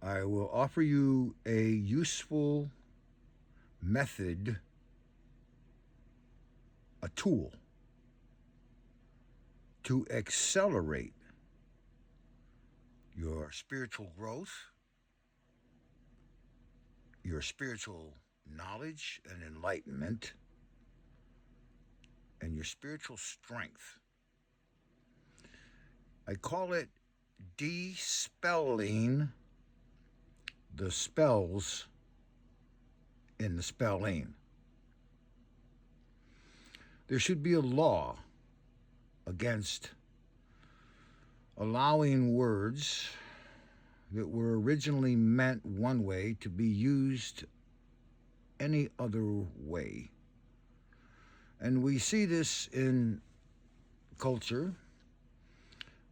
I will offer you a useful method, a tool to accelerate your spiritual growth, your spiritual knowledge and enlightenment, and your spiritual strength. I call it despelling the spells in the spelling. There should be a law against allowing words that were originally meant one way to be used any other way. And we see this in culture.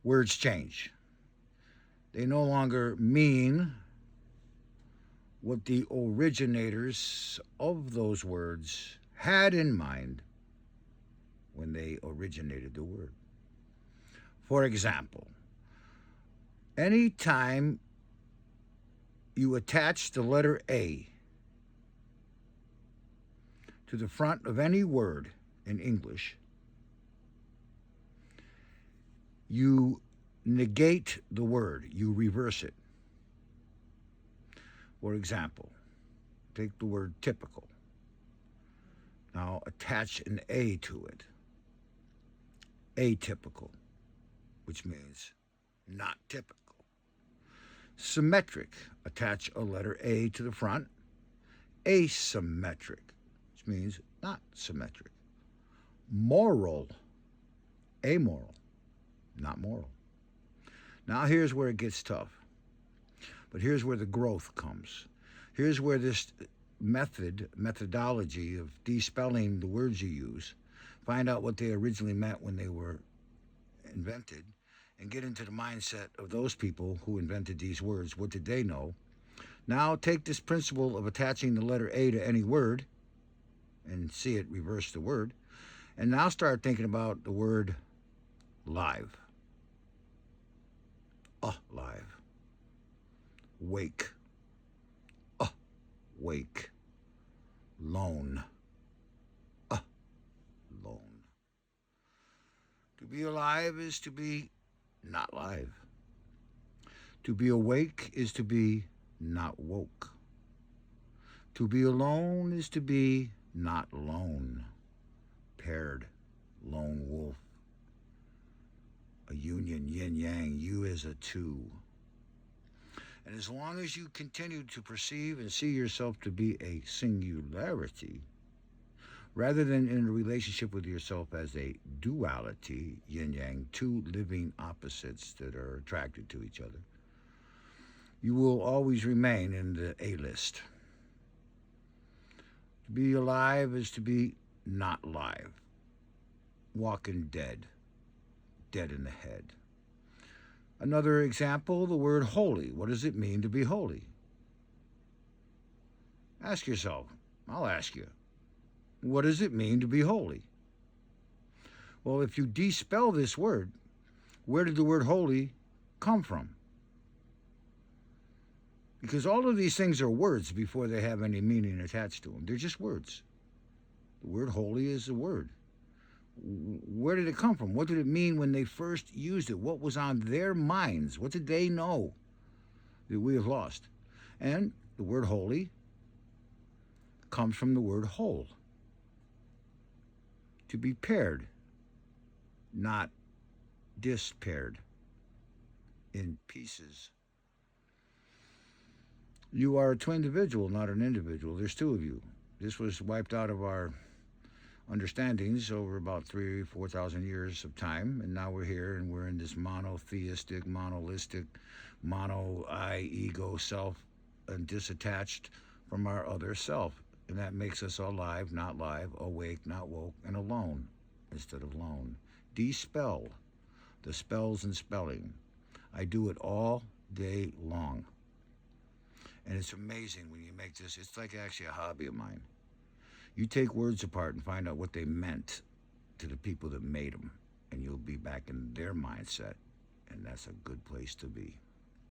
Words change. They no longer mean what the originators of those words had in mind when they originated the word. For example, anytime you attach the letter A to the front of any word in English, you negate the word, you reverse it. For example, take the word typical. Now attach an A to it. Atypical, which means not typical. Symmetric, attach a letter A to the front. Asymmetric, which means not symmetric. Moral, amoral, not moral. Now here's where it gets tough. But here's where the growth comes. Here's where this methodology of despelling the words you use, find out what they originally meant when they were invented, and get into the mindset of those people who invented these words. What did they know? Now take this principle of attaching the letter A to any word and see it reverse the word, and now start thinking about the word live. Live. Wake. Wake. Lone. Lone. To be alive is to be not live. To be awake is to be not woke. To be alone is to be not lone. Paired, lone wolf. A union, yin yang, you as a two. And as long as you continue to perceive and see yourself to be a singularity, rather than in a relationship with yourself as a duality, yin yang, two living opposites that are attracted to each other, you will always remain in the A list. To be alive is to be not live. Walking dead. Dead in the head. Another example, the word holy. What does it mean to be holy? Ask yourself. I'll ask you. What does it mean to be holy? Well, if you despell this word, where did the word holy come from? Because all of these things are words before they have any meaning attached to them. They're just words. The word holy is a word. Where did it come from? What did it mean when they first used it? What was on their minds? What did they know that we have lost? And the word holy comes from the word whole. To be paired, not dispaired, in pieces. You are a twin individual, not an individual. There's two of you. This was wiped out of our understandings over about 3,000 or 4,000 years of time, and now we're here and we're in this monotheistic, monolithic, mono-I, ego, self, and disattached from our other self. And that makes us alive, not live, awake, not woke, and alone instead of lone. Despell the spells and spelling. I do it all day long. And it's amazing when you make this. It's like actually a hobby of mine. You take words apart and find out what they meant to the people that made them, and you'll be back in their mindset, and that's a good place to be.